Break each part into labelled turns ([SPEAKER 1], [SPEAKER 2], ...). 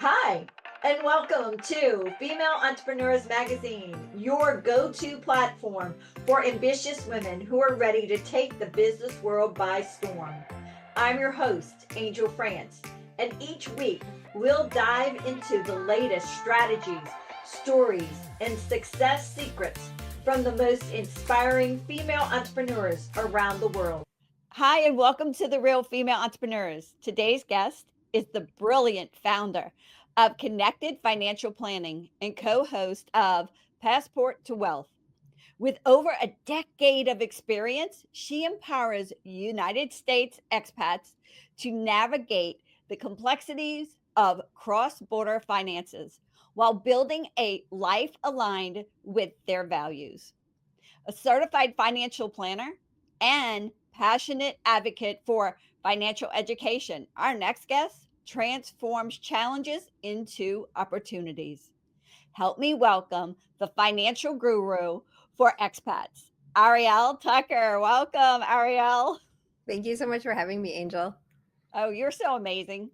[SPEAKER 1] Hi, and welcome to Female Entrepreneurs Magazine, your go to platform for ambitious women who are ready to take the business world by storm. I'm your host, Angel France, and each week we'll dive into the latest strategies, stories, and success secrets from the most inspiring female entrepreneurs around the world. Hi, and welcome to the Real Female Entrepreneurs. Today's guest is the brilliant founder of Connected Financial Planning and co host of Passport to Wealth. With over a decade of experience, she empowers United States expats to navigate the complexities of cross border finances while building a life aligned with their values. A certified financial planner and passionate advocate for financial education. Our next guest transforms challenges into opportunities. Help me welcome the financial guru for expats, Arielle Tucker. Welcome, Arielle.
[SPEAKER 2] Thank you so much for having me, Angel.
[SPEAKER 1] Oh, you're so amazing.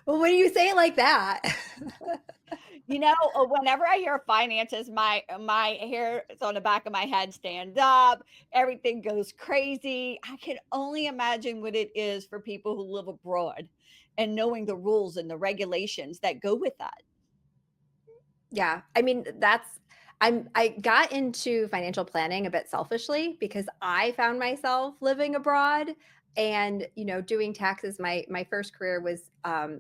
[SPEAKER 2] Well, when you say it like that,
[SPEAKER 1] Whenever I hear finances, my hair is on the back of my head stand up. Everything goes crazy. I can only imagine what it is for people who live abroad and knowing the rules and the regulations that go with that.
[SPEAKER 2] yeah, I mean, I got into financial planning a bit selfishly because I found myself living abroad and, doing taxes. My first career was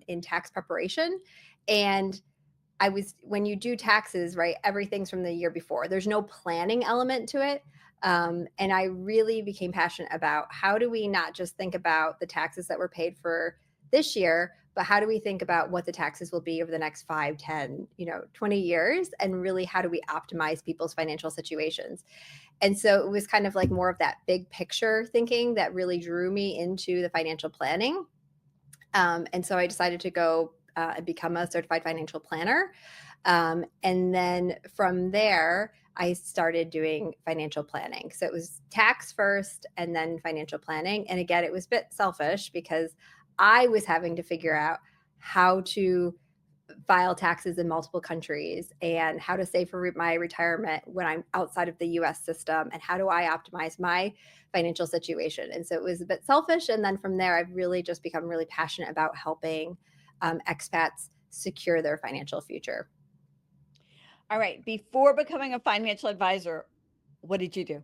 [SPEAKER 2] in tax preparation, and when you do taxes, right, everything's from the year before. There's no planning element to it. And I really became passionate about how do we not just think about the taxes that were paid for this year, but how do we think about what the taxes will be over the next 5, 10, 20 years? And really, how do we optimize people's financial situations? And so it was kind of like more of that big picture thinking that really drew me into the financial planning. And so I decided to go and become a certified financial planner. And then from there, I started doing financial planning. So it was tax first and then financial planning. And again, it was a bit selfish because I was having to figure out how to file taxes in multiple countries and how to save for my retirement when I'm outside of the US system, and how do I optimize my financial situation. And so it was a bit selfish. And then from there, I've really just become really passionate about helping expats secure their financial future.
[SPEAKER 1] All right. Before becoming a financial advisor, what did you do?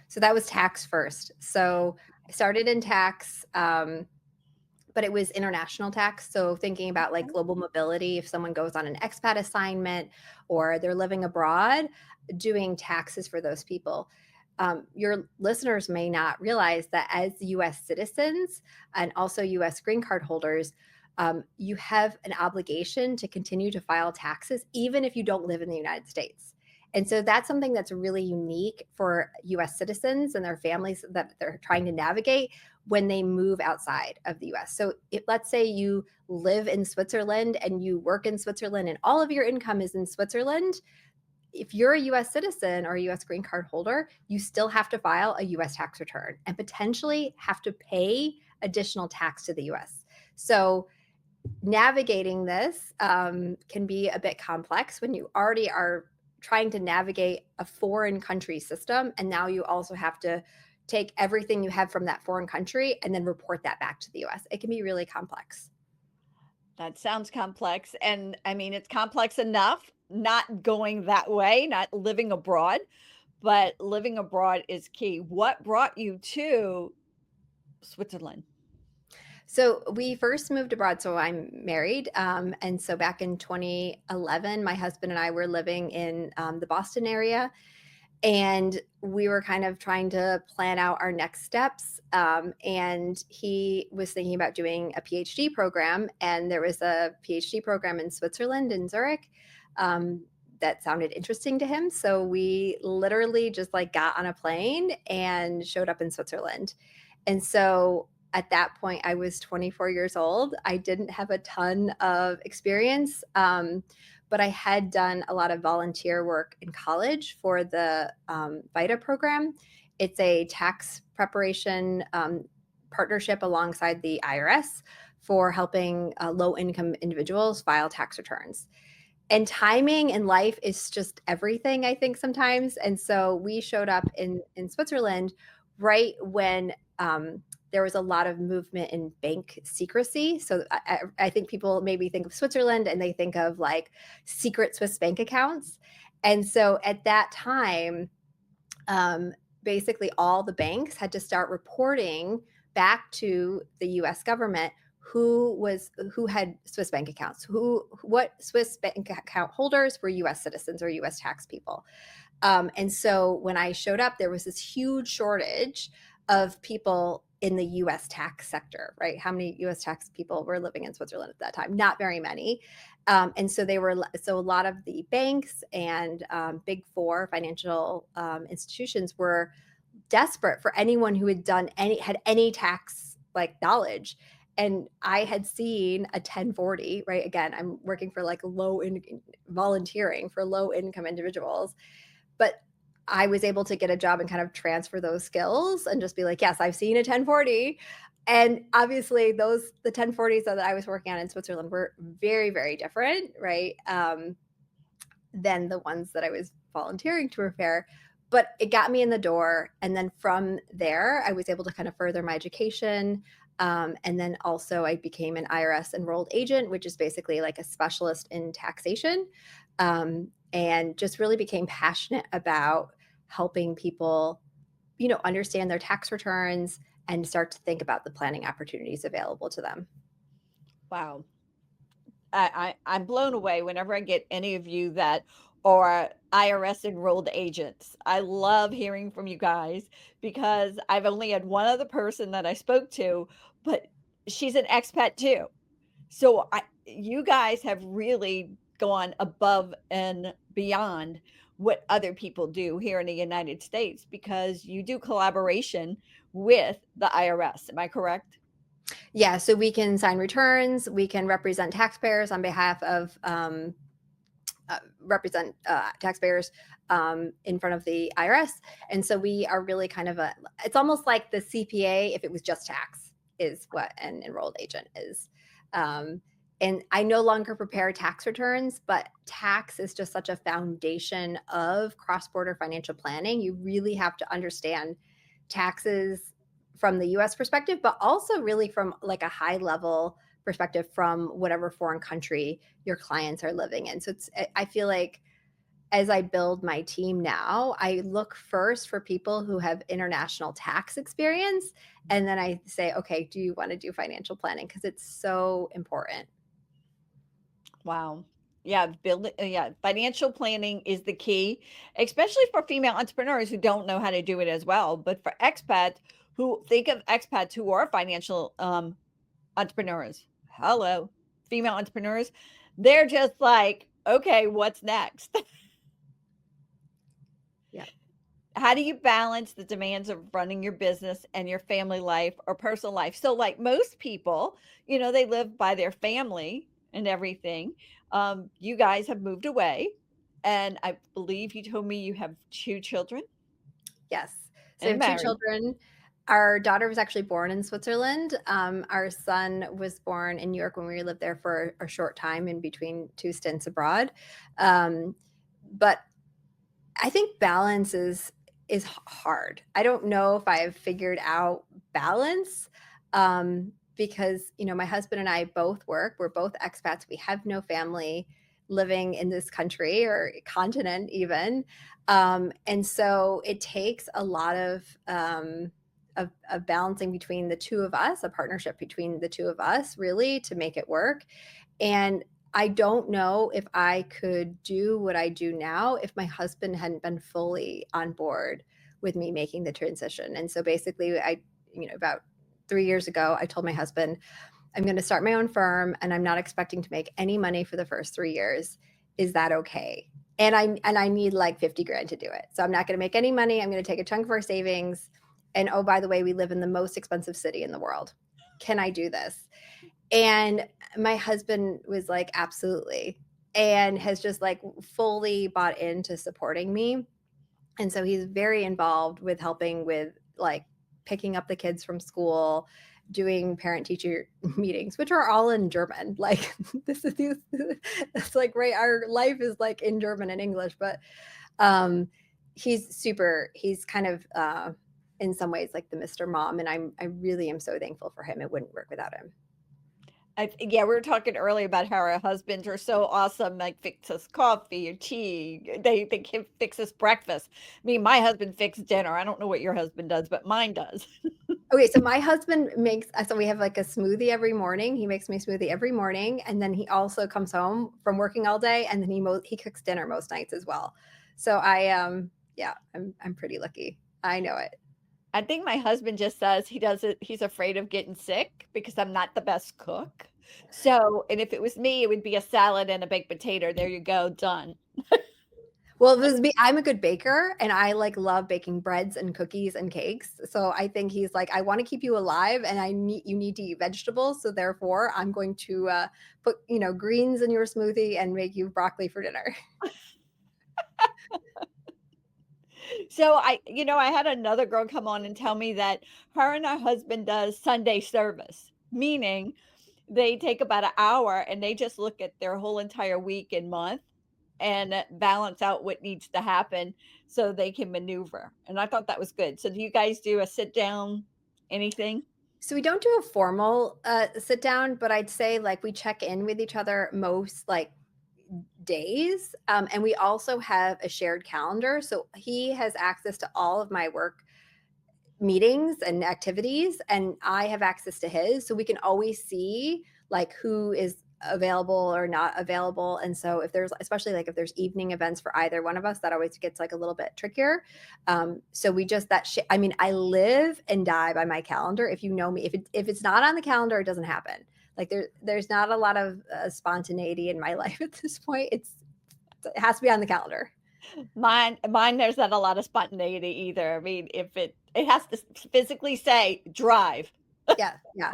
[SPEAKER 2] So that was tax first. So I started in tax, but it was international tax. So thinking about like global mobility, if someone goes on an expat assignment or they're living abroad, doing taxes for those people. Your listeners may not realize that as US citizens and also US green card holders, you have an obligation to continue to file taxes, even if you don't live in the United States. And so that's something that's really unique for US citizens and their families that they're trying to navigate when they move outside of the US. So let's say you live in Switzerland and you work in Switzerland and all of your income is in Switzerland. If you're a US citizen or a US green card holder, you still have to file a US tax return and potentially have to pay additional tax to the US. So navigating this can be a bit complex when you already are trying to navigate a foreign country system. And now you also have to take everything you have from that foreign country and then report that back to the US. It can be really complex.
[SPEAKER 1] That sounds complex. And I mean, it's complex enough not going that way, not living abroad, but living abroad is key. What brought you to Switzerland?
[SPEAKER 2] So we first moved abroad. So I'm married. And so back in 2011, my husband and I were living in the Boston area. And we were kind of trying to plan out our next steps. And he was thinking about doing a PhD program. And there was a PhD program in Switzerland, in Zurich. That sounded interesting to him. So we literally just like got on a plane and showed up in Switzerland. And so at that point, I was 24 years old. I didn't have a ton of experience, but I had done a lot of volunteer work in college for the VITA program. It's a tax preparation partnership alongside the IRS for helping low income individuals file tax returns. And timing in life is just everything, I think, sometimes. And so we showed up in Switzerland right when there was a lot of movement in bank secrecy. So I think people maybe think of Switzerland and they think of like secret Swiss bank accounts. And so at that time, um, basically all the banks had to start reporting back to the US government who had Swiss bank accounts, what Swiss bank account holders were US citizens or US tax people. And so when I showed up, there was this huge shortage of people in the US tax sector, right? How many US tax people were living in Switzerland at that time? Not very many. And so so a lot of the banks and big four financial institutions were desperate for anyone who had any tax like knowledge. And I had seen a 1040, right? Again, I'm working for like volunteering for low income individuals, but I was able to get a job and kind of transfer those skills and just be like, yes, I've seen a 1040. And obviously the 1040s that I was working on in Switzerland were very, very different, right? Than the ones that I was volunteering to prepare. But it got me in the door. And then from there, I was able to kind of further my education. And then also I became an IRS enrolled agent, which is basically like a specialist in taxation. And just really became passionate about helping people, understand their tax returns and start to think about the planning opportunities available to them.
[SPEAKER 1] Wow. I'm blown away whenever I get any of you that are IRS enrolled agents. I love hearing from you guys because I've only had one other person that I spoke to, but she's an expat too. So you guys have really gone above and beyond what other people do here in the United States because you do collaboration with the IRS. Am I correct?
[SPEAKER 2] Yeah, so we can sign returns, we can represent taxpayers on behalf of represent taxpayers in front of the IRS. And so we are really kind of it's almost like the CPA if it was just tax is what an enrolled agent is. And I no longer prepare tax returns, but tax is just such a foundation of cross-border financial planning. You really have to understand taxes from the US perspective, but also really from like a high level perspective from whatever foreign country your clients are living in. So I feel like as I build my team now, I look first for people who have international tax experience. And then I say, okay, do you want to do financial planning? Because it's so important.
[SPEAKER 1] Wow. Yeah, financial planning is the key, especially for female entrepreneurs who don't know how to do it as well. But for expats who think of expats who are financial entrepreneurs, hello, female entrepreneurs, they're just like, okay, what's next?
[SPEAKER 2] Yeah.
[SPEAKER 1] How do you balance the demands of running your business and your family life or personal life? So, like most people, they live by their family and everything. You guys have moved away, and I believe you told me you have 2 children
[SPEAKER 2] Yes. So we
[SPEAKER 1] and
[SPEAKER 2] have two
[SPEAKER 1] married.
[SPEAKER 2] children. Our daughter was actually born in Switzerland. Our son was born in New York when we lived there for a short time in between two stints abroad. But I think balance is hard. I don't know if I've figured out balance because my husband and I both work. We're both expats. We have no family living in this country or continent even, and so it takes a lot of balancing between the two of us, a partnership between the two of us, really to make it work. And I don't know if I could do what I do now if my husband hadn't been fully on board with me making the transition. And so basically, about 3 years ago, I told my husband, I'm going to start my own firm and I'm not expecting to make any money for the first 3 years. Is that okay? And I need like 50 grand to do it. So I'm not going to make any money. I'm going to take a chunk of our savings. And oh, by the way, we live in the most expensive city in the world. Can I do this? And my husband was like, absolutely. And has just like fully bought into supporting me. And so he's very involved with helping with like picking up the kids from school, doing parent teacher meetings, which are all in German. Like this is it's like right, our life is like in German and English, but um he's kind of in some ways like the Mr. Mom, and I really am so thankful for him. It wouldn't work without him.
[SPEAKER 3] Yeah, we were talking earlier about how our husbands are so awesome, like fix us coffee or tea. They can fix us breakfast. I mean, my husband fixed dinner. I don't know what your husband does, but mine does.
[SPEAKER 2] Okay, so my husband makes so we have like a smoothie every morning. He makes me a smoothie every morning, and then he also comes home from working all day, and then he cooks dinner most nights as well. So yeah, I'm pretty lucky. I know it.
[SPEAKER 3] I think my husband just says he does it. He's afraid of getting sick because I'm not the best cook. So, and if it was me, it would be a salad and a baked potato. There you go, done.
[SPEAKER 2] Well, this me, I'm a good baker, and I like love baking breads and cookies and cakes. So I think he's like, I want to keep you alive, and you need to eat vegetables. So therefore, I'm going to put greens in your smoothie and make you broccoli for dinner.
[SPEAKER 3] So I had another girl come on and tell me that her and her husband does Sunday service, meaning they take about an hour and they just look at their whole entire week and month and balance out what needs to happen so they can maneuver. And I thought that was good. So do you guys do a sit down anything?
[SPEAKER 2] So we don't do a formal sit down, but I'd say like we check in with each other most like days. And we also have a shared calendar. So he has access to all of my work meetings and activities, and I have access to his. So we can always see like who is available or not available. And so if there's, especially like if there's evening events for either one of us, that always gets like a little bit trickier. So we just I mean, I live and die by my calendar. If you know me, if it's not on the calendar, it doesn't happen. Like there's not a lot of spontaneity in my life at this point. It has to be on the calendar.
[SPEAKER 3] Mine there's not a lot of spontaneity either. I mean, if it has to physically say drive.
[SPEAKER 2] Yeah, yeah,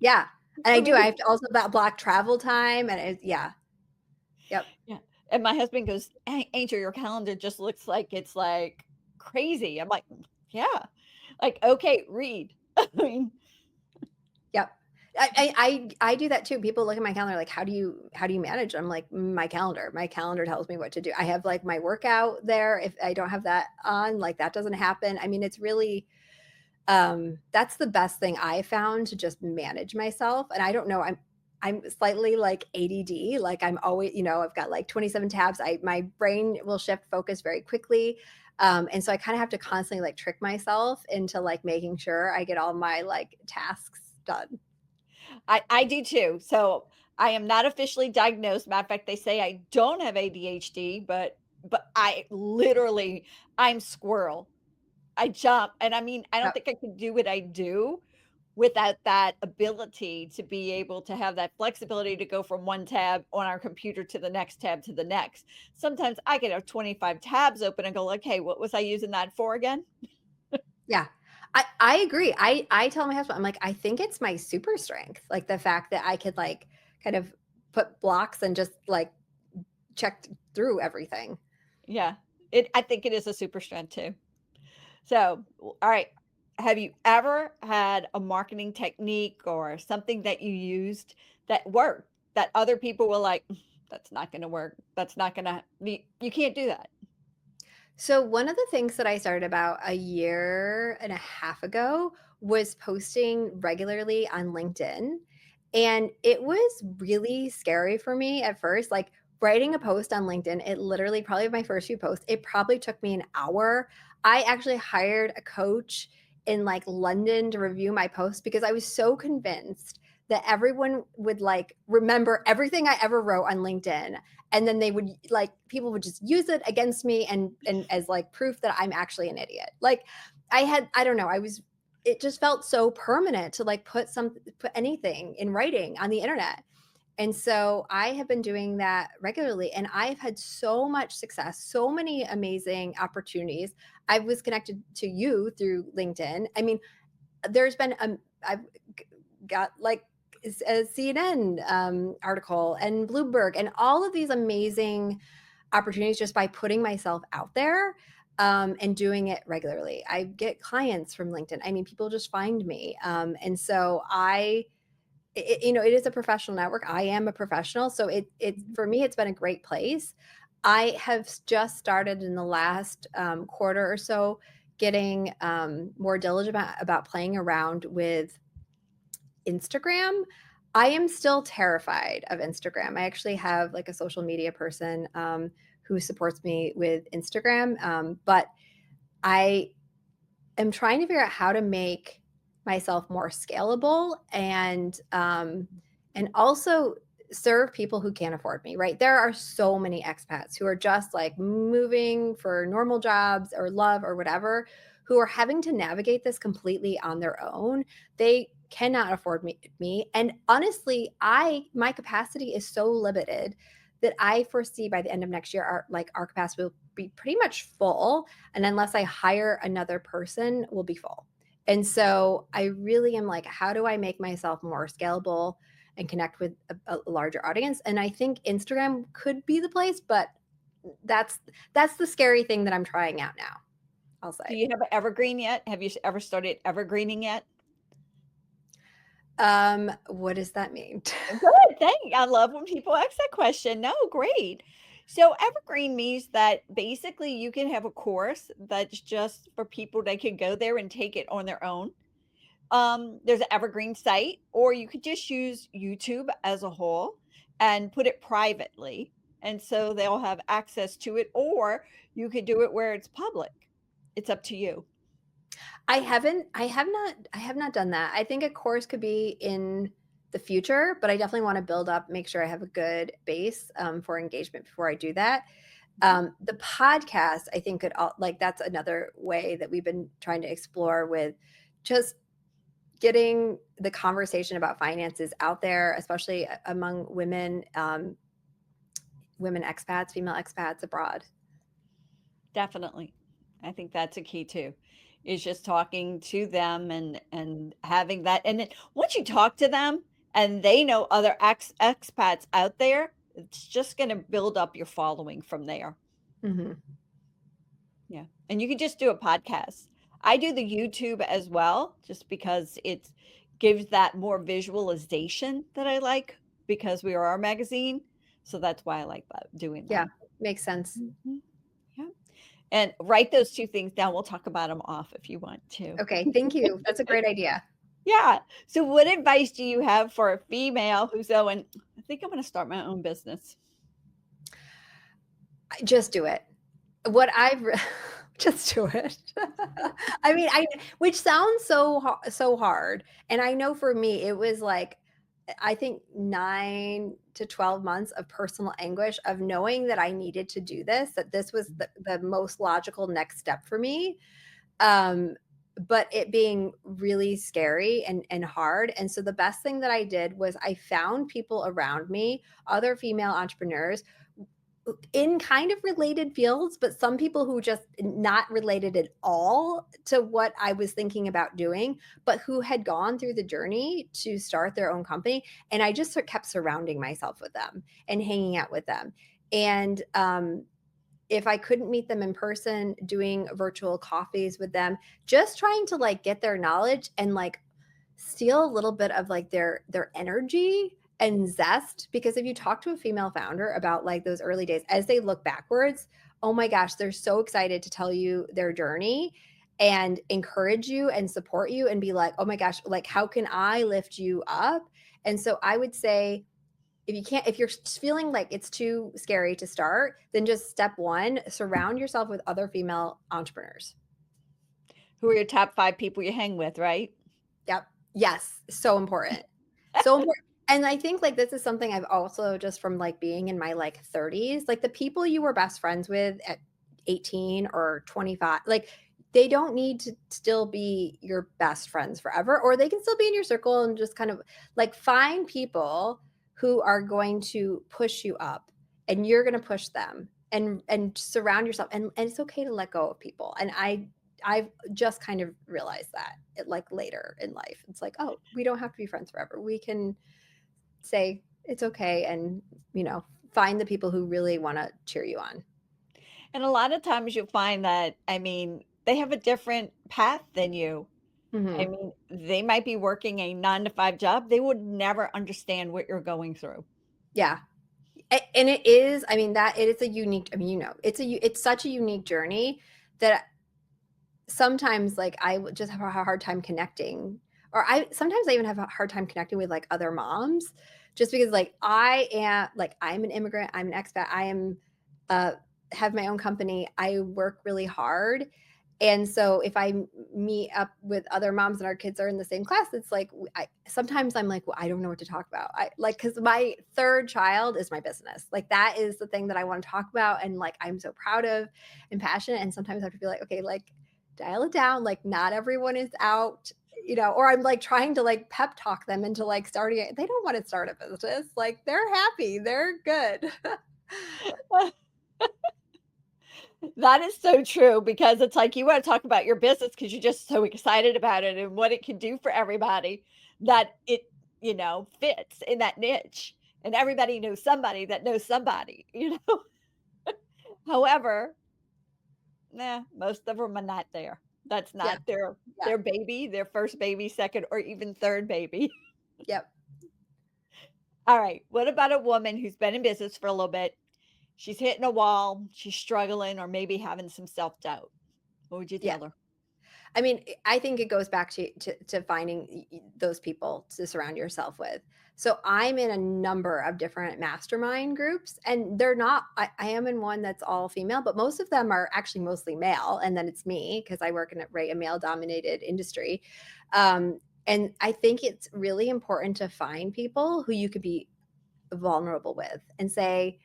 [SPEAKER 2] yeah. And
[SPEAKER 3] I
[SPEAKER 2] I do. I
[SPEAKER 3] mean,
[SPEAKER 2] have to also block travel time, and yeah, yep,
[SPEAKER 3] yeah. And my husband goes, Angel, your calendar just looks like it's like crazy. I'm like, yeah. Like, okay, read. I mean,
[SPEAKER 2] yep. I do that too. People look at my calendar like, how do you manage? I'm like, my calendar. My calendar tells me what to do. I have like my workout there. If I don't have that on, like that doesn't happen. I mean, it's really that's the best thing I found to just manage myself. And I don't know, I'm slightly like ADD. Like I'm always, I've got like 27 tabs. My brain will shift focus very quickly. And so I kind of have to constantly like trick myself into like making sure I get all my like tasks done.
[SPEAKER 3] I do too. So I am not officially diagnosed. Matter of fact, they say I don't have ADHD, but I literally I'm squirrel. I jump, and I mean, I don't
[SPEAKER 2] Yep.
[SPEAKER 3] think I could do what I do without that ability to be able to have that flexibility to go from one tab on our computer to the next tab to the next. Sometimes I could have 25 tabs open and go, okay, what was I using that for again?
[SPEAKER 2] Yeah. I agree. I tell my husband, I'm like, I think it's my super strength. Like the fact that I could like kind of put blocks and just like check through everything.
[SPEAKER 3] Yeah, I think it is a super strength too. So, all right. Have you ever had a marketing technique or something that you used that worked that other people were like, that's not going to work. That's not going to, you can't do that.
[SPEAKER 2] So one of the things that I started about a year and a half ago was posting regularly on LinkedIn. And it was really scary for me at first. Like writing a post on LinkedIn, it literally probably my first few posts, it probably took me an hour. I actually hired a coach in like London to review my posts because I was so convinced that everyone would like remember everything I ever wrote on LinkedIn, and then they would like people would just use it against me and as like proof that I'm actually an idiot. Like I don't know, it just felt so permanent to like put anything in writing on the internet. And so I have been doing that regularly, and I've had so much success, so many amazing opportunities. I was connected to you through LinkedIn. I mean, there's been I've got like a CNN article and Bloomberg and all of these amazing opportunities just by putting myself out there. and doing it regularly. I get clients from LinkedIn. I mean, people just find me. And so it is a professional network. I am a professional. So for me, it's been a great place. I have just started in the last quarter or so getting more diligent about playing around with Instagram. I am still terrified of Instagram. I actually have like a social media person who supports me with Instagram. But I am trying to figure out how to make myself more scalable and also serve people who can't afford me, right? There are so many expats who are just like moving for normal jobs or love or whatever, who are having to navigate this completely on their own. They cannot afford me. And honestly, my capacity is so limited that I foresee by the end of next year, our capacity will be pretty much full. And unless I hire another person, will be full. And so I really am like, how do I make myself more scalable and connect with a larger audience? And I think Instagram could be the place, but that's the scary thing that I'm trying out now, I'll
[SPEAKER 3] Do
[SPEAKER 2] say.
[SPEAKER 3] you have an evergreen yet? Have you ever started evergreening yet?
[SPEAKER 2] What does that mean?
[SPEAKER 3] Good, I love when people ask that question. No, great. So evergreen means that basically you can have a course that's just for people that can go there and take it on their own. There's an evergreen site, or you could just use YouTube as a whole and put it privately. And so they'll have access to it, or you could do it where it's public. It's up to you.
[SPEAKER 2] I have not done that. I think a course could be in the future, but I definitely want to build up, make sure I have a good base for engagement before I do that. The podcast, I think that's another way that we've been trying to explore with just getting the conversation about finances out there, especially among women expats, female expats abroad.
[SPEAKER 3] Definitely. I think that's a key too, is just talking to them and having that. And then once you talk to them and they know other expats out there, it's just going to build up your following from there.
[SPEAKER 2] Mm-hmm.
[SPEAKER 3] Yeah. And you can just do a podcast. I do the YouTube as well, just because it gives that more visualization that I like because we are our magazine. So that's why I like that, doing
[SPEAKER 2] Yeah,
[SPEAKER 3] that.
[SPEAKER 2] makes sense.
[SPEAKER 3] Mhm. Yeah. And write those 2 things down. We'll talk about them off if you want to.
[SPEAKER 2] Okay, thank you. That's a great idea.
[SPEAKER 3] Yeah. So what advice do you have for a female who's going, I think I'm going to start my own business?
[SPEAKER 2] Just do it. What I've just do it. I mean, which sounds so hard, and I know for me it was like I think 9 to 12 months of personal anguish of knowing that I needed to do this, that this was the most logical next step for me. Um, but it being really scary and hard. And so the best thing that I did was I found people around me, other female entrepreneurs in kind of related fields, but some people who just not related at all to what I was thinking about doing, but who had gone through the journey to start their own company. And I just kept surrounding myself with them and hanging out with them. And if I couldn't meet them in person, doing virtual coffees with them, just trying to like get their knowledge and like steal a little bit of like their energy and zest. Because if you talk to a female founder about like those early days as they look backwards, oh my gosh, they're so excited to tell you their journey and encourage you and support you and be like, oh my gosh, like how can I lift you up? And so I would say if you're feeling like it's too scary to start, then just step one, surround yourself with other female entrepreneurs.
[SPEAKER 3] Who are your top 5 people you hang with, right?
[SPEAKER 2] Yep. Yes. So important. So important. And I think like this is something I've also just from like being in my like 30s, like the people you were best friends with at 18 or 25, like they don't need to still be your best friends forever, or they can still be in your circle and just kind of like find people who are going to push you up and you're going to push them and surround yourself and it's okay to let go of people. And I've just kind of realized that like later in life. It's like, oh, we don't have to be friends forever. We can say it's okay and, find the people who really want to cheer you on.
[SPEAKER 3] And a lot of times you'll find that, I mean, they have a different path than you. I
[SPEAKER 2] Mhm.
[SPEAKER 3] mean, they might be working a 9 to 5 job. They would never understand what you're going through.
[SPEAKER 2] Yeah. And it is, I mean, that it is a unique, I mean, it's such a unique journey that sometimes like just have a hard time connecting, or sometimes I even have a hard time connecting with like other moms, just because like I'm an immigrant, I'm an expat, I am uh have my own company, I work really hard. And so if I meet up with other moms and our kids are in the same class, it's like sometimes I'm like, well, I don't know what to talk about. I like, because my third child is my business. Like that is the thing that I want to talk about, and like I'm so proud of and passionate. And sometimes I have to be like, okay, like dial it down. Like not everyone is out, or I'm like trying to like pep talk them into like starting it. They don't want to start a business. Like they're happy, they're good.
[SPEAKER 3] That is so true because it's like you want to talk about your business because you're just so excited about it and what it can do for everybody that it, fits in that niche. And everybody knows somebody that knows somebody, However, nah, most of them are not there. That's
[SPEAKER 2] Yeah.
[SPEAKER 3] not their
[SPEAKER 2] Yeah.
[SPEAKER 3] their baby, their first baby, second, or even third baby.
[SPEAKER 2] Yep.
[SPEAKER 3] All right. What about a woman who's been in business for a little bit? She's hitting a wall, she's struggling, or maybe having some self-doubt. What would you
[SPEAKER 2] Yeah.
[SPEAKER 3] tell her?
[SPEAKER 2] I mean, I think it goes back to finding those people to surround yourself with. So I'm in a number of different mastermind groups, and they're not. I am in one that's all female, but most of them are actually mostly male, and then it's me because I work in a male-dominated industry. And I think it's really important to find people who you could be vulnerable with and say,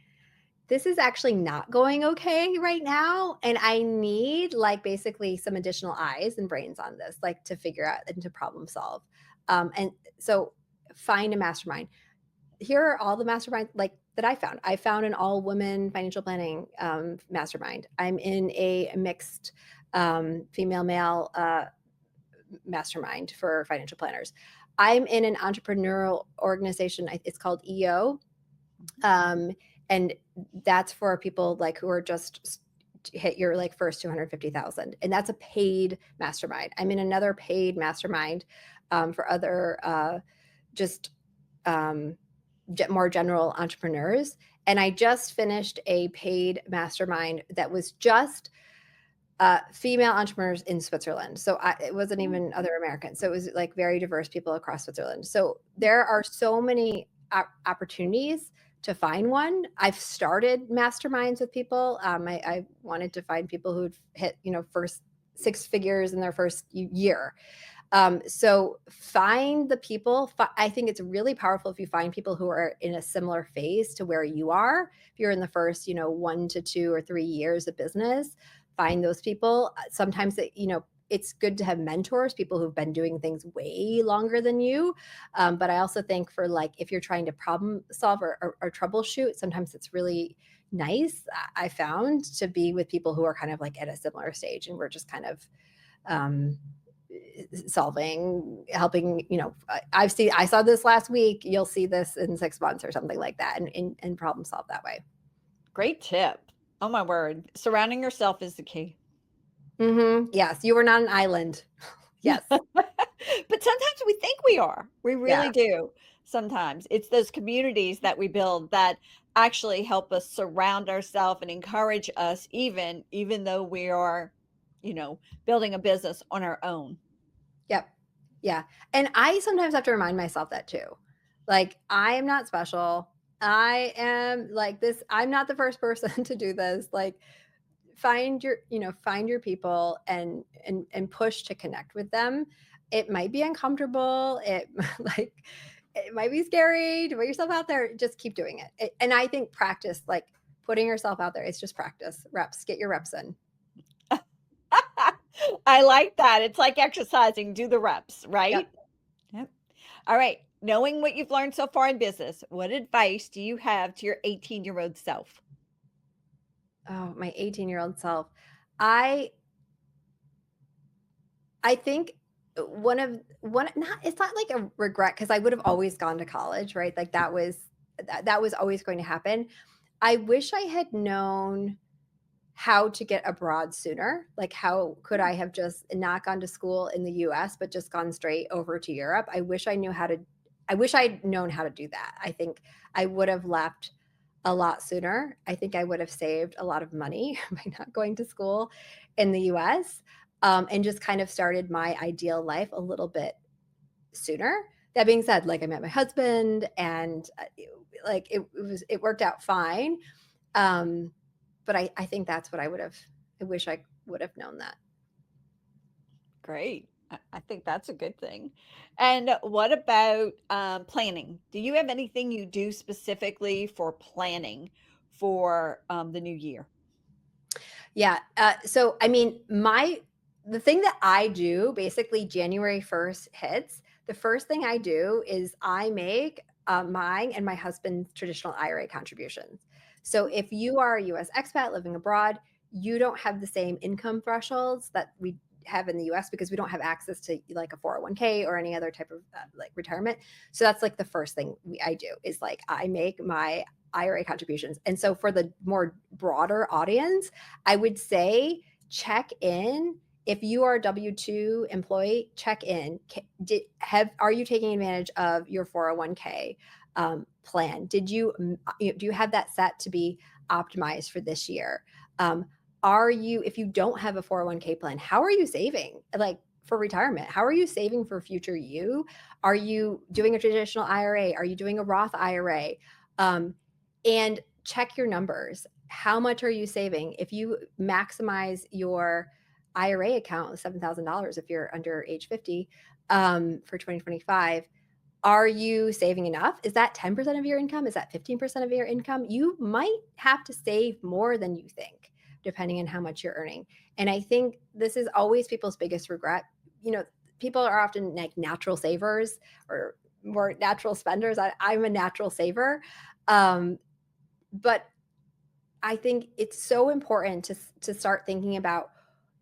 [SPEAKER 2] this is actually not going okay right now, and I need like basically some additional eyes and brains on this, like to figure out and to problem solve. And so find a mastermind. Here are all the masterminds like that I found an all women financial planning mastermind. I'm in a mixed female male mastermind for financial planners. I'm in an entrepreneurial organization, it's called EO. um, and that's for people like who are just hit your like first 250,000, and that's a paid mastermind. I'm in another paid mastermind for other just um, more general entrepreneurs, and I just finished a paid mastermind that was just female entrepreneurs in Switzerland. So it wasn't
[SPEAKER 3] Mm.
[SPEAKER 2] even other Americans. So it was like very diverse people across Switzerland. So there are so many opportunities to find one. I've started masterminds with people. I wanted to find people who'd hit, first six figures in their first year. So find the people. I think it's really powerful if you find people who are in a similar phase to where you are. If you're in the first, 1 to 2 or 3 years of business, find those people. Sometimes it's good to have mentors, people who've been doing things way longer than you. But I also think for like if you're trying to problem solve or troubleshoot, sometimes it's really nice. I found to be with people who are kind of like at a similar stage, and we're just kind of um, helping. I saw this last week. You'll see this in 6 months or something like that, and problem solve that way.
[SPEAKER 3] Great tip. Oh my word. Surrounding yourself is the key.
[SPEAKER 2] Yes, you were not an island. Yes.
[SPEAKER 3] But sometimes we think we are. We
[SPEAKER 2] Yeah.
[SPEAKER 3] really do. Sometimes it's those communities that we build that actually help us surround ourselves and encourage us even though we are, building a business on our own.
[SPEAKER 2] Yep. Yeah. And I sometimes have to remind myself that too. Like, I am not special. I am like this. I'm not the first person to do this. Like, find your people and push to connect with them. It might be uncomfortable. It like it might be scary to put yourself out there. Just keep doing it. And I think practice, like putting yourself out there, it's just practice. Reps. Get your reps in.
[SPEAKER 3] I like that. It's like exercising, do the reps,
[SPEAKER 2] Yep.
[SPEAKER 3] right? Yep. All right. Knowing what you've learned so far in business, what advice do you have to your 18-year-old self?
[SPEAKER 2] Oh, my 18-year-old self. I I think one not it's not like a regret because I would have always gone to college, right? Like that was always going to happen. I wish I had known how to get abroad sooner. Like, how could I have just not gone to school in the US, but just gone straight over to Europe? I wish I'd known how to do that. I think I would have left a lot sooner. I think I would have saved a lot of money by not going to school in the US, and just kind of started my ideal life a little bit sooner. That being said, like, I met my husband, and like it worked out fine. But I think that's what I wish I would have known that.
[SPEAKER 3] Great. I think that's a good thing. And what about planning? Do you have anything you do specifically for planning for the new year?
[SPEAKER 2] Yeah. So, I mean, the thing that I do basically January 1st hits, the first thing I do is I make mine and my husband's traditional IRA contributions. So, if you are a US expat living abroad, you don't have the same income thresholds that we have in the US because we don't have access to like a 401k or any other type of like retirement. So that's like the first thing I do is like I make my IRA contributions. And so for the more broader audience, I would say check in. If you are a W-2 employee, check in. Are you taking advantage of your 401k plan? Do you have that set to be optimized for this year? If you don't have a 401k plan, how are you saving? Like, for retirement, how are you saving for future you? Are you doing a traditional IRA? Are you doing a Roth IRA? And check your numbers. How much are you saving? If you maximize your IRA account with $7,000, if you're under age 50, for 2025, are you saving enough? Is that 10% of your income? Is that 15% of your income? You might have to save more than you think, depending on how much you're earning. And I think this is always people's biggest regret. People are often like natural savers or more natural spenders. I'm a natural saver. But I think it's so important to start thinking about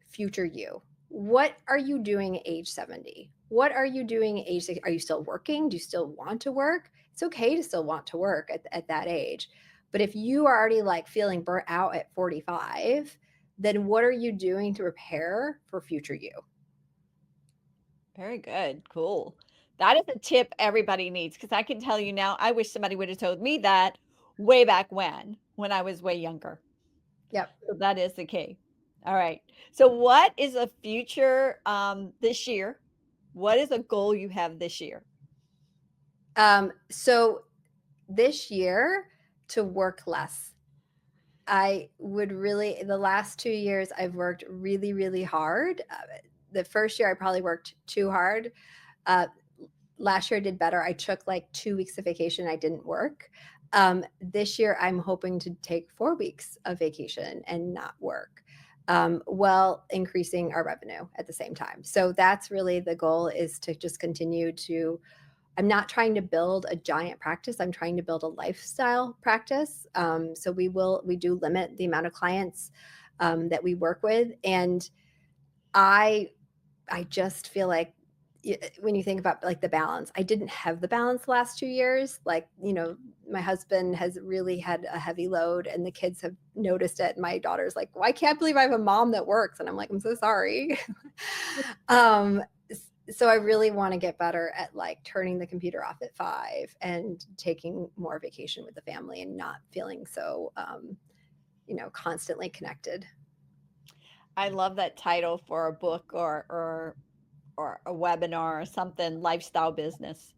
[SPEAKER 2] future you. What are you doing at age 70? What are you doing at age 60? Are you still working? Do you still want to work? It's okay to still want to work at that age. But if you are already like feeling burnt out at 45, then what are you doing to prepare for future you?
[SPEAKER 3] Very good. Cool. That is a tip everybody needs because I can tell you now, I wish somebody would have told me that way back when I was way younger.
[SPEAKER 2] Yep.
[SPEAKER 3] So that is the key. All right. So what is a future this year? What is a goal you have this year?
[SPEAKER 2] So this year, to work less. The last 2 years, I've worked really, really hard. The first year, I probably worked too hard. Last year, I did better. I took like 2 weeks of vacation. I didn't work. This year, I'm hoping to take 4 weeks of vacation and not work, while increasing our revenue at the same time. So that's really the goal, is to just continue to. I'm not trying to build a giant practice. I'm trying to build a lifestyle practice. So we do limit the amount of clients that we work with. And I just feel like when you think about like the balance, I didn't have the balance the last 2 years. Like, my husband has really had a heavy load and the kids have noticed it. My daughter's like, well, I can't believe I have a mom that works. And I'm like, I'm so sorry. So I really want to get better at like turning the computer off at 5 and taking more vacation with the family and not feeling so, constantly connected.
[SPEAKER 3] I love that title for a book or a webinar or something, lifestyle business.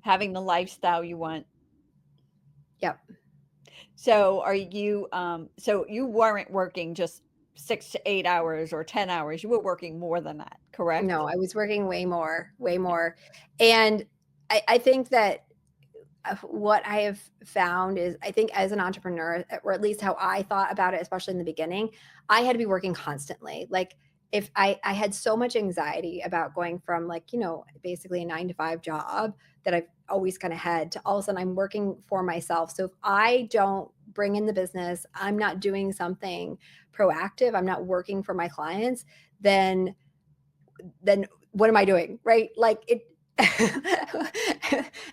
[SPEAKER 3] Having the lifestyle you want.
[SPEAKER 2] Yep.
[SPEAKER 3] So so you weren't working just 6 to 8 hours or 10 hours. You were working more than that, correct?
[SPEAKER 2] No, I was working way more, way more. And I think that what I have found is, I think as an entrepreneur, or at least how I thought about it, especially in the beginning, I had to be working constantly. Like, if I had so much anxiety about going from like, basically a 9 to 5 job that I've always kind of had, to all of a sudden I'm working for myself. So if I don't bring in the business, I'm not doing something proactive, I'm not working for my clients, then what am I doing? Right? Like, am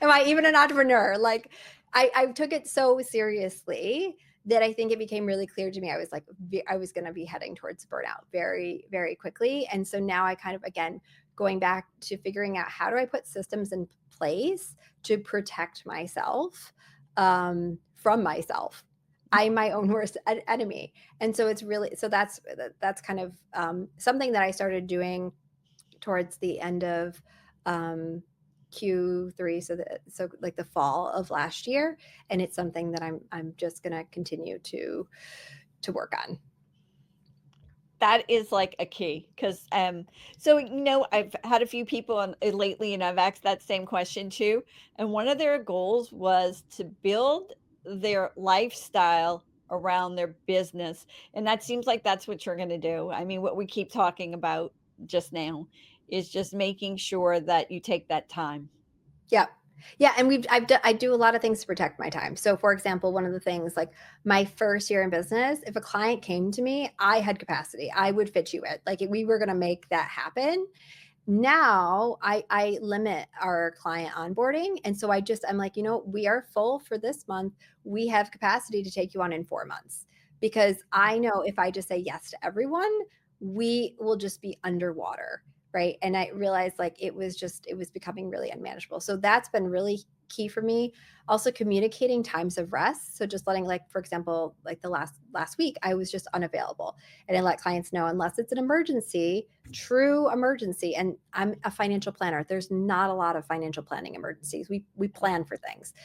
[SPEAKER 2] I even an entrepreneur? Like, I took it so seriously that I think it became really clear to me I was like I was going to be heading towards burnout very, very quickly. And so now I kind of, again, going back to figuring out how do I put systems in place to protect myself from myself. I'm my own worst enemy. And so it's really, so that's kind of something that I started doing towards the end of Q3, so like the fall of last year, and it's something that I'm just gonna continue to work on.
[SPEAKER 3] That is like a key because so I've had a few people lately and I've asked that same question too, and one of their goals was to build their lifestyle around their business, and that seems like that's what you're going to do. I mean, what we keep talking about just now is just making sure that you take that time.
[SPEAKER 2] Yeah. Yeah, and I do a lot of things to protect my time. So, for example, one of the things, like my first year in business, if a client came to me, I had capacity. I would fit you in. Like we were going to make that happen. Now I limit our client onboarding, and so I'm like, we are full for this month. We have capacity to take you on in 4 months, because I know if I just say yes to everyone, we will just be underwater. Right. And I realized like it was becoming really unmanageable. So that's been really key for me. Also communicating times of rest. So just letting, like, for example, like the last week, I was just unavailable. And I let clients know, unless it's an emergency, true emergency. And I'm a financial planner. There's not a lot of financial planning emergencies. We plan for things.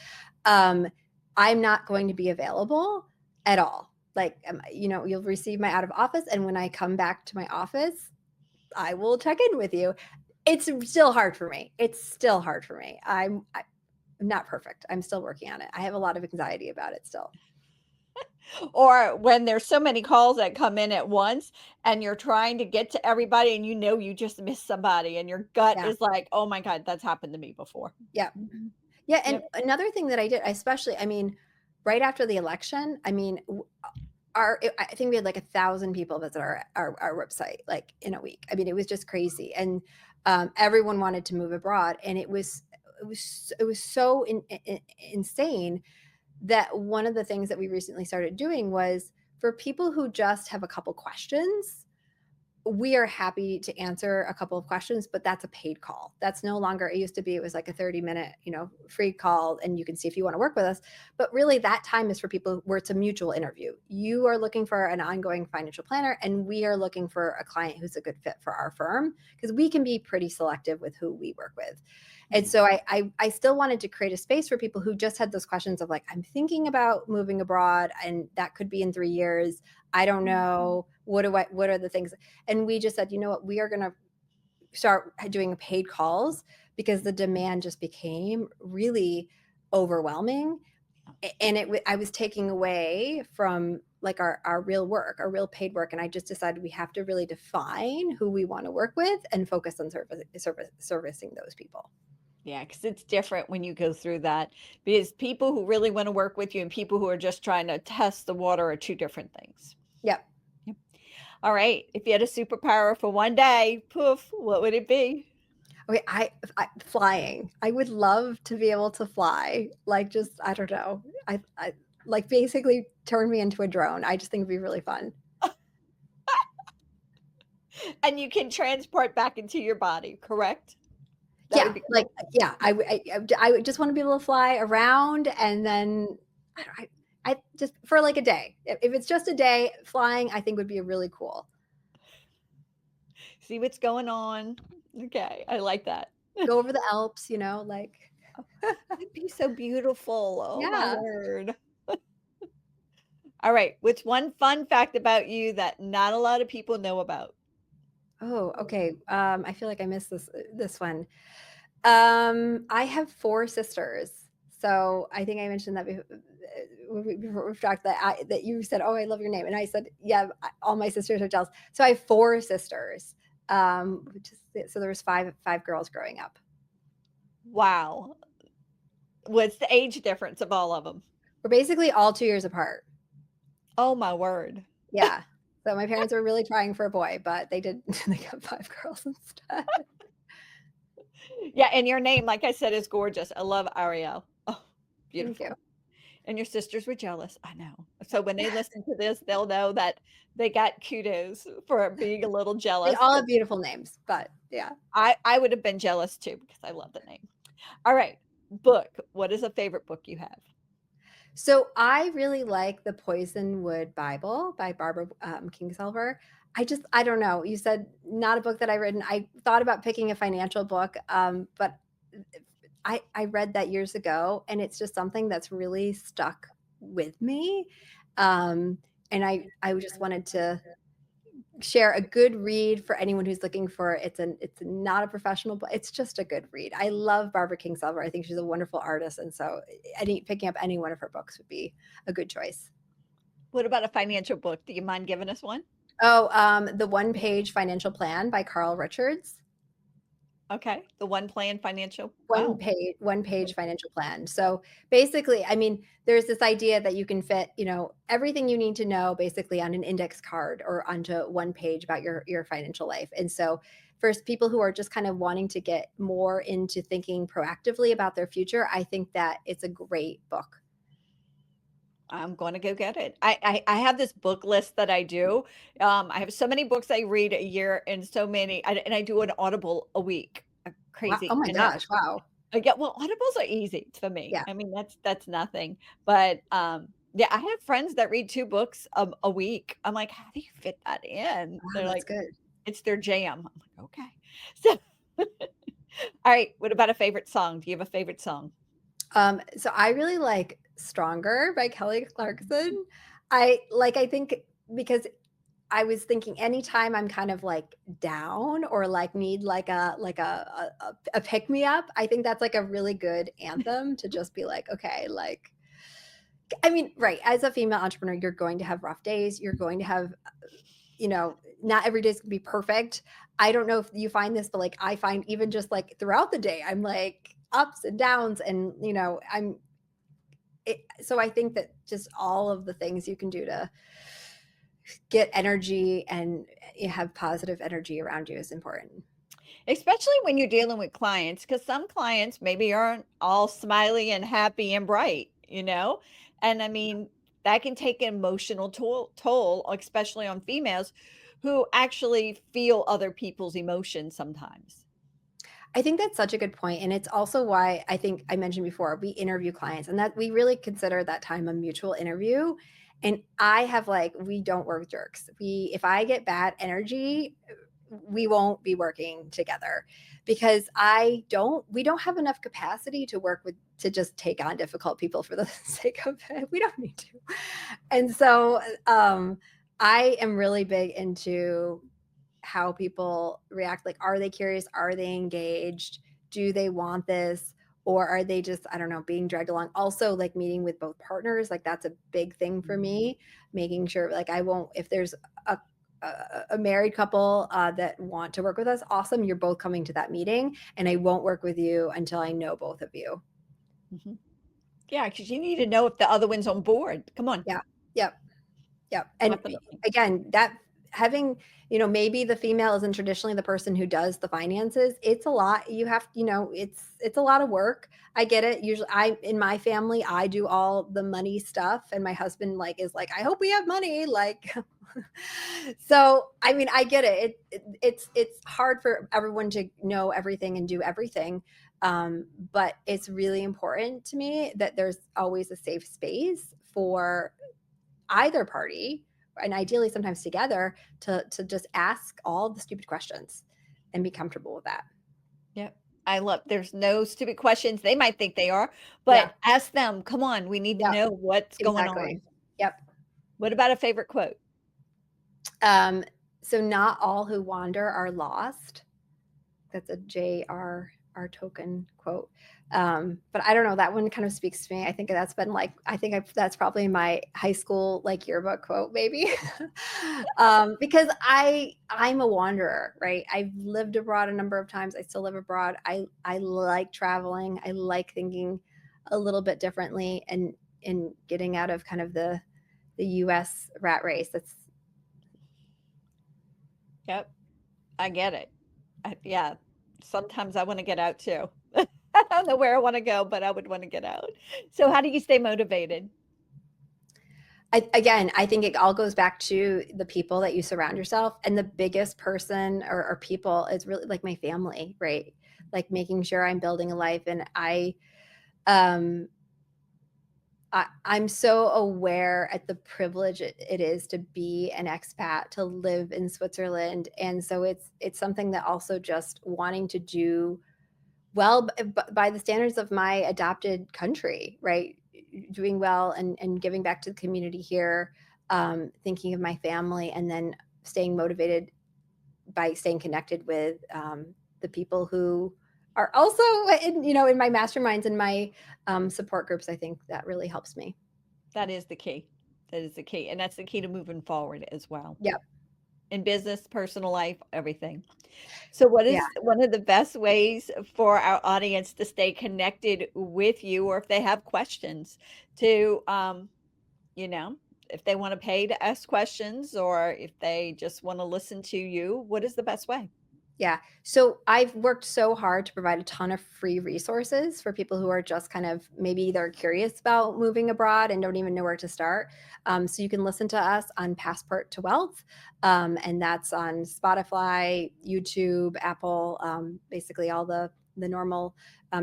[SPEAKER 2] I'm not going to be available at all. Like, you'll receive my out of office. And when I come back to my office, I will check in with you. It's still hard for me. I'm not perfect. I'm still working on it. I have a lot of anxiety about it still.
[SPEAKER 3] Or when there's so many calls that come in at once and you're trying to get to everybody and you just missed somebody and your gut
[SPEAKER 2] Yeah.
[SPEAKER 3] is like, "Oh my god, that's happened to me before."
[SPEAKER 2] Yeah. Yeah. And
[SPEAKER 3] Yep.
[SPEAKER 2] another thing that I did, especially, I mean, right after the election, I mean, I think we had like 1,000 people visit our website like in a week. I mean, it was just crazy. And everyone wanted to move abroad. And it was so insane that one of the things that we recently started doing was, for people who just have a couple questions, we are happy to answer a couple of questions, but that's a paid call. That's no longer, it used to be, it was like a 30-minute, free call, and you can see if you want to work with us. But really that time is for people where it's a mutual interview. You are looking for an ongoing financial planner, and we are looking for a client who's a good fit for our firm, because we can be pretty selective with who we work with. And so I still wanted to create a space for people who just had those questions of like, I'm thinking about moving abroad, and that could be in 3 years. I don't know. What are the things? And we just said, you know what, we are going to start doing paid calls, because the demand just became really overwhelming. And I was taking away from like our real work, our real paid work. And I just decided we have to really define who we want to work with and focus on servicing those people.
[SPEAKER 3] Yeah, because it's different when you go through that, because people who really wanna work with you and people who are just trying to test the water are 2 different things.
[SPEAKER 2] Yep.
[SPEAKER 3] Yep. Alright, if you had a superpower for one day, poof, what would it be?
[SPEAKER 2] Okay, flying. I would love to be able to fly. Like, just, I don't know. I like basically turn me into a drone. I just think it'd be really fun.
[SPEAKER 3] And you can transport back into your body, correct? That would
[SPEAKER 2] Yeah,
[SPEAKER 3] be
[SPEAKER 2] like,
[SPEAKER 3] cool.
[SPEAKER 2] yeah. I would just want to be able to fly around, and then I just for like a day. If it's just a day, flying, I think would be really cool.
[SPEAKER 3] See what's going on. Okay, I like that.
[SPEAKER 2] Go over the Alps, like.
[SPEAKER 3] That'd be so beautiful. Oh my
[SPEAKER 2] Yeah.
[SPEAKER 3] word. Alright, what's one fun fact about you that not a lot of people know about?
[SPEAKER 2] Oh, okay. I feel like I missed this one. I have 4 sisters. So I think I mentioned that before we've talked, that you said, "Oh, I love your name," and I said, "Yeah, all my sisters are jealous." So I have 4 sisters. So there was five girls growing up.
[SPEAKER 3] Wow. What's the age difference of all of them?
[SPEAKER 2] We're basically all 2 years apart.
[SPEAKER 3] Oh my word.
[SPEAKER 2] Yeah. So my parents were really trying for a boy, but they did. They got 5 girls instead.
[SPEAKER 3] Yeah, and your name, like I said, is gorgeous. I love Arielle. Oh,
[SPEAKER 2] Thank you.
[SPEAKER 3] beautiful. And your sisters were jealous. I know. So when they listen to this, they'll know that they got kudos for being a little
[SPEAKER 2] They
[SPEAKER 3] jealous
[SPEAKER 2] all have
[SPEAKER 3] because
[SPEAKER 2] beautiful names, but yeah.
[SPEAKER 3] I would have been jealous too because I love the name. All right. Book. What is a favorite book you have?
[SPEAKER 2] So I really like the Poisonwood Bible by Barbara Kingsolver. I don't know. You said not a book that I read, and I thought about picking a financial book, but I read that years ago, and it's just something that's really stuck with me. Um, and I just wanted to share a good read for anyone who's looking for it's not a professional, but it's just a good read. I love Barbara Kingsolver. I think she's a wonderful artist, and so picking up any one of her books would be a good choice.
[SPEAKER 3] What about a financial book? Do you mind giving us one?
[SPEAKER 2] Oh, the One Page Financial Plan by Carl Richards.
[SPEAKER 3] Okay. The One Plan Financial.
[SPEAKER 2] One
[SPEAKER 3] Wow.
[SPEAKER 2] page, one page financial plan. So basically, I mean, there's this idea that you can fit, everything you need to know basically on an index card or onto one page about your financial life. And so for people who are just kind of wanting to get more into thinking proactively about their future, I think that it's a great book.
[SPEAKER 3] I'm going to go get it. I have this book list that I do. I have so many books I read a year and so many, and I do an Audible a week.
[SPEAKER 2] Wow. Oh
[SPEAKER 3] Crazy.
[SPEAKER 2] my
[SPEAKER 3] And that,
[SPEAKER 2] gosh. Wow.
[SPEAKER 3] yeah, well, Audibles are easy for me.
[SPEAKER 2] Yeah.
[SPEAKER 3] I mean, that's nothing. But yeah, I have friends that read 2 books a week. I'm like, how do you fit that in?
[SPEAKER 2] Wow,
[SPEAKER 3] They're
[SPEAKER 2] that's
[SPEAKER 3] like,
[SPEAKER 2] good.
[SPEAKER 3] it's their jam. I'm like, okay. So, all right. What about a favorite song? Do you have a favorite song?
[SPEAKER 2] So I really like Stronger by Kelly Clarkson. I think because I was thinking anytime I'm kind of like down or like need like a pick me up, I think that's like a really good anthem to just be like, okay, like I mean, right, as a female entrepreneur, you're going to have rough days, you're going to have, not every day's gonna be perfect. I don't know if you find this, but like I find even just like throughout the day, I'm like ups and downs and so I think that just all of the things you can do to get energy and have positive energy around you is important.
[SPEAKER 3] Especially when you're dealing with clients, because some clients maybe aren't all smiley and happy and bright, you know? And I mean, that can take an emotional toll, especially on females who actually feel other people's emotions sometimes.
[SPEAKER 2] I think that's such a good point, and it's also why I think I mentioned before we interview clients, and that we really consider that time a mutual interview. And I have like we don't work with jerks. If I get bad energy, we won't be working together because we don't have enough capacity to work with to just take on difficult people for the sake of it. We don't need to. And so I am really big into how people react. Like, are they curious? Are they engaged? Do they want this? Or are they just, I don't know, being dragged along? Also, like meeting with both partners, like that's a big thing for me, making sure like I won't, if there's a married couple that want to work with us, awesome. You're both coming to that meeting, and I won't work with you until I know both of you.
[SPEAKER 3] Mhm. Yeah, because you need to know if the other one's on board. Come on.
[SPEAKER 2] Yeah. Yep. Yep. And
[SPEAKER 3] Definitely.
[SPEAKER 2] again, that having, maybe the female isn't traditionally the person who does the finances. It's a lot. You have, it's a lot of work. I get it. Usually in my family, I do all the money stuff and my husband like is like, I hope we have money. Like, so, I mean, I get it. It's hard for everyone to know everything and do everything. But it's really important to me that there's always a safe space for either party, and ideally sometimes together, to just ask all the stupid questions and be comfortable with that.
[SPEAKER 3] Yep. I love there's no stupid questions. They might think they are,
[SPEAKER 2] Yeah.
[SPEAKER 3] but ask them. Come on, we need to
[SPEAKER 2] Yep.
[SPEAKER 3] know what's going
[SPEAKER 2] Exactly.
[SPEAKER 3] on.
[SPEAKER 2] Yep.
[SPEAKER 3] What about a favorite quote?
[SPEAKER 2] Um, so not all who wander are lost. That's a J.R.R. Tolkien quote. But I don't know. That one kind of speaks to me. I think that's been like, that's probably my high school like yearbook quote, maybe. Because I'm a wanderer, right? I've lived abroad a number of times. I still live abroad. I like traveling. I like thinking a little bit differently and getting out of kind of the US rat race. That's
[SPEAKER 3] Yep. I get it. Yeah. Sometimes I want to get out too. I don't know where I want to go, but I would want to get out. So how do you stay motivated?
[SPEAKER 2] Again, I think it all goes back to the people that you surround yourself, and the biggest person or people is really like my family, right? Like making sure I'm building a life, and um, I'm so aware at the privilege it is to be an expat, to live in Switzerland, and so it's something that also just wanting to do well by the standards of my adopted country, right? Doing well and giving back to the community here, thinking of my family, and then staying motivated by staying connected with the people who are also in my masterminds and my support groups. I think that really helps me.
[SPEAKER 3] That is the key. That is the key. And that's the key to moving forward as well.
[SPEAKER 2] Yep.
[SPEAKER 3] In business, personal life, everything. So what
[SPEAKER 2] Yeah.
[SPEAKER 3] is one of the best ways for our audience to stay connected with you, or if they have questions to, you know, if they want to pay to ask questions, or if they just want to listen to you, what is the best way?
[SPEAKER 2] Yeah. So I've worked so hard to provide a ton of free resources for people who are just kind of maybe they're curious about moving abroad and don't even know where to start. So you can listen to us on Passport to Wealth, and that's on Spotify, YouTube, Apple, basically all the normal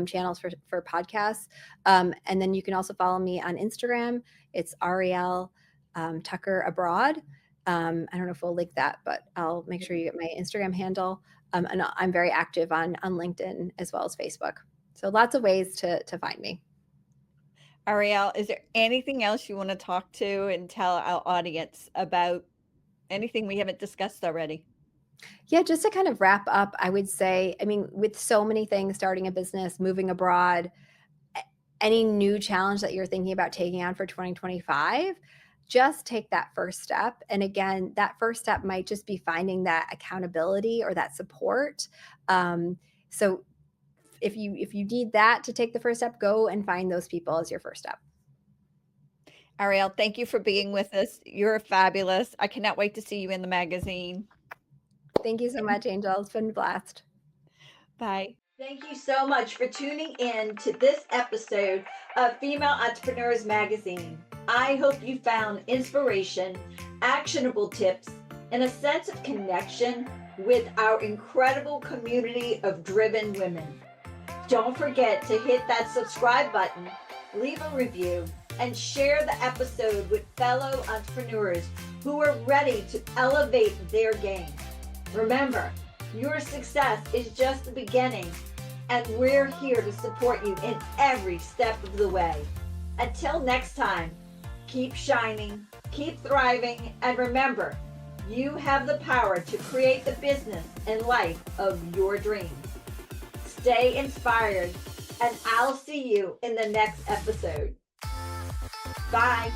[SPEAKER 2] channels for podcasts. And then you can also follow me on Instagram. It's Arielle Tucker Abroad. I don't know if we'll link that, but I'll make sure you get my Instagram handle. And I'm very active on LinkedIn as well as Facebook. So lots of ways to find me.
[SPEAKER 3] Arielle, is there anything else you want to talk to and tell our audience about anything we haven't discussed already?
[SPEAKER 2] Yeah, just to kind of wrap up, I would say, I mean, with so many things, starting a business, moving abroad, any new challenge that you're thinking about taking on for 2025, just take that first step. And again, that first step might just be finding that accountability or that support. So if you need that to take the first step, go and find those people as your first step.
[SPEAKER 3] Arielle, thank you for being with us. You're fabulous. I cannot wait to see you in the magazine.
[SPEAKER 2] Thank you so much, Angel. It's been a blast.
[SPEAKER 3] Bye.
[SPEAKER 1] Thank you so much for tuning in to this episode of Female Entrepreneurs Magazine. I hope you found inspiration, actionable tips, and a sense of connection with our incredible community of driven women. Don't forget to hit that subscribe button, leave a review, and share the episode with fellow entrepreneurs who are ready to elevate their game. Remember, your success is just the beginning, and we're here to support you in every step of the way. Until next time, keep shining, keep thriving, and remember, you have the power to create the business and life of your dreams. Stay inspired, and I'll see you in the next episode. Bye.